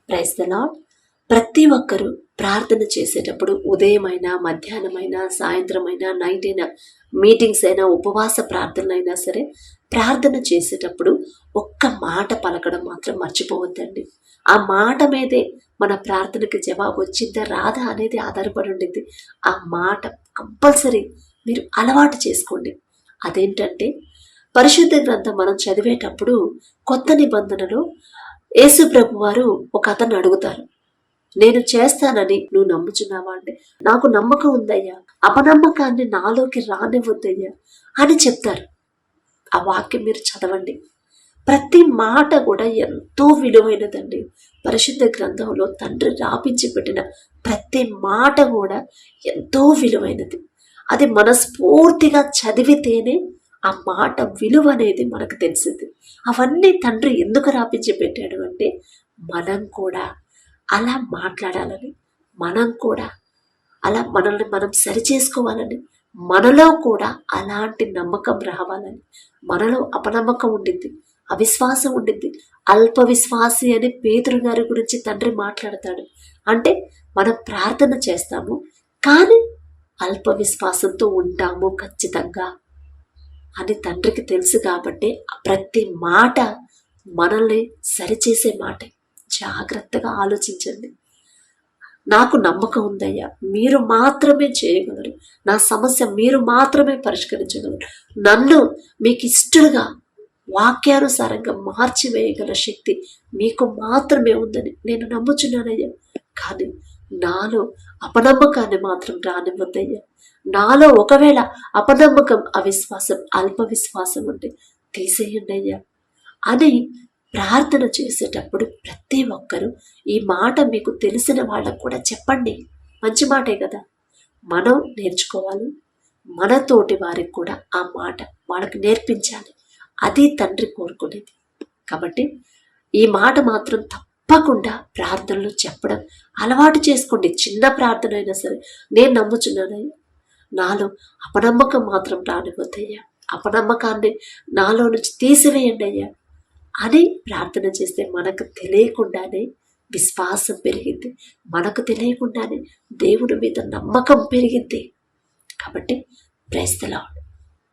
Praise the lord. ప్రతి ఒక్కరూ ప్రార్థన చేసేటప్పుడు ఉదయమైనా, మధ్యాహ్నమైనా, సాయంత్రమైనా, నైట్ అయినా, మీటింగ్స్ అయినా, ఉపవాస ప్రార్థనలైనా సరే ప్రార్థన చేసేటప్పుడు ఒక్క మాట పలకడం మాత్రం మర్చిపోవద్దండి. ఆ మాట మీదే మన ప్రార్థనకి జవాబు వచ్చిందా రాదా అనేది ఆధారపడి ఉండింది. ఆ మాట కంపల్సరీ మీరు అలవాటు చేసుకోండి. అదేంటంటే పరిశుద్ధ గ్రంథం మనం చదివేటప్పుడు కొత్త నిబంధనలో యేసు ప్రభు వారు ఒక అతను అడుగుతారు, నేను చేస్తానని నువ్వు నమ్ముచున్నావా అంటే, నాకు నమ్మకం ఉందయ్యా, అపనమ్మకాన్ని నాలోకి రానివ్వద్దయ్యా అని చెప్తారు. ఆ వాక్యం మీరు చదవండి. ప్రతి మాట కూడా ఎంతో విలువైనదండి. పరిశుద్ధ గ్రంథంలో తండ్రి రాపించి పెట్టిన ప్రతి మాట కూడా ఎంతో విలువైనది. అది మనస్ఫూర్తిగా చదివితేనే ఆ మాట విలువ అనేది మనకు తెలిసింది. అవన్నీ తండ్రి ఎందుకు రాపించి పెట్టాడు అంటే మనం కూడా అలా మాట్లాడాలని, మనం కూడా అలా మనల్ని మనం సరిచేసుకోవాలని, మనలో కూడా అలాంటి నమ్మకం రావాలని. మనలో అపనమ్మకం ఉండింది, అవిశ్వాసం ఉండింది. అల్ప విశ్వాసి అని పేతురు గారి గురించి తండ్రి మాట్లాడతాడు. అంటే మనం ప్రార్థన చేస్తాము కానీ అల్ప విశ్వాసంతో ఉంటాము ఖచ్చితంగా అని తండ్రికి తెలుసు. కాబట్టి ప్రతి మాట మనల్ని సరిచేసే మాటే. జాగ్రత్తగా ఆలోచించండి. నాకు నమ్మకం ఉందయ్యా, మీరు మాత్రమే చేయగలరు, నా సమస్య మీరు మాత్రమే పరిష్కరించగలరు, నన్ను మీకు ఇష్టలుగా వాక్యానుసారంగా మార్చివేయగల శక్తి మీకు మాత్రమే ఉందని నేను నమ్ముచున్నానయ్యా. కానీ నాలో అపనమ్మకాన్ని మాత్రం రానివ్వద్దయ్యా. నాలో ఒకవేళ అపనమ్మకం, అవిశ్వాసం, అల్ప విశ్వాసం ఉంటే తీసేయండి అయ్యా అని ప్రార్థన చేసేటప్పుడు ప్రతి ఒక్కరూ ఈ మాట మీకు తెలిసిన వాళ్ళకు కూడా చెప్పండి. మంచి మాటే కదా, మనం నేర్చుకోవాలి, మన తోటి వారికి కూడా ఆ మాట వాళ్ళకి నేర్పించాలి. అది తండ్రి కోరుకునేది. కాబట్టి ఈ మాట మాత్రం తప్పకుండా ప్రార్థనలో చెప్పడం అలవాటు చేసుకోండి. చిన్న ప్రార్థన అయినా సరే, నేను నమ్ముచున్నానయ్యా, నాలో అపనమ్మకం మాత్రం రానివ్వద్దయ్యా, అపనమ్మకాన్ని నాలో నుంచి తీసివేయండి అయ్యా అని ప్రార్థన చేస్తే మనకు తెలియకుండానే విశ్వాసం పెరిగింది, మనకు తెలియకుండానే దేవుడి మీద నమ్మకం పెరిగింది. కాబట్టి ప్రైజ్ ది లార్డ్.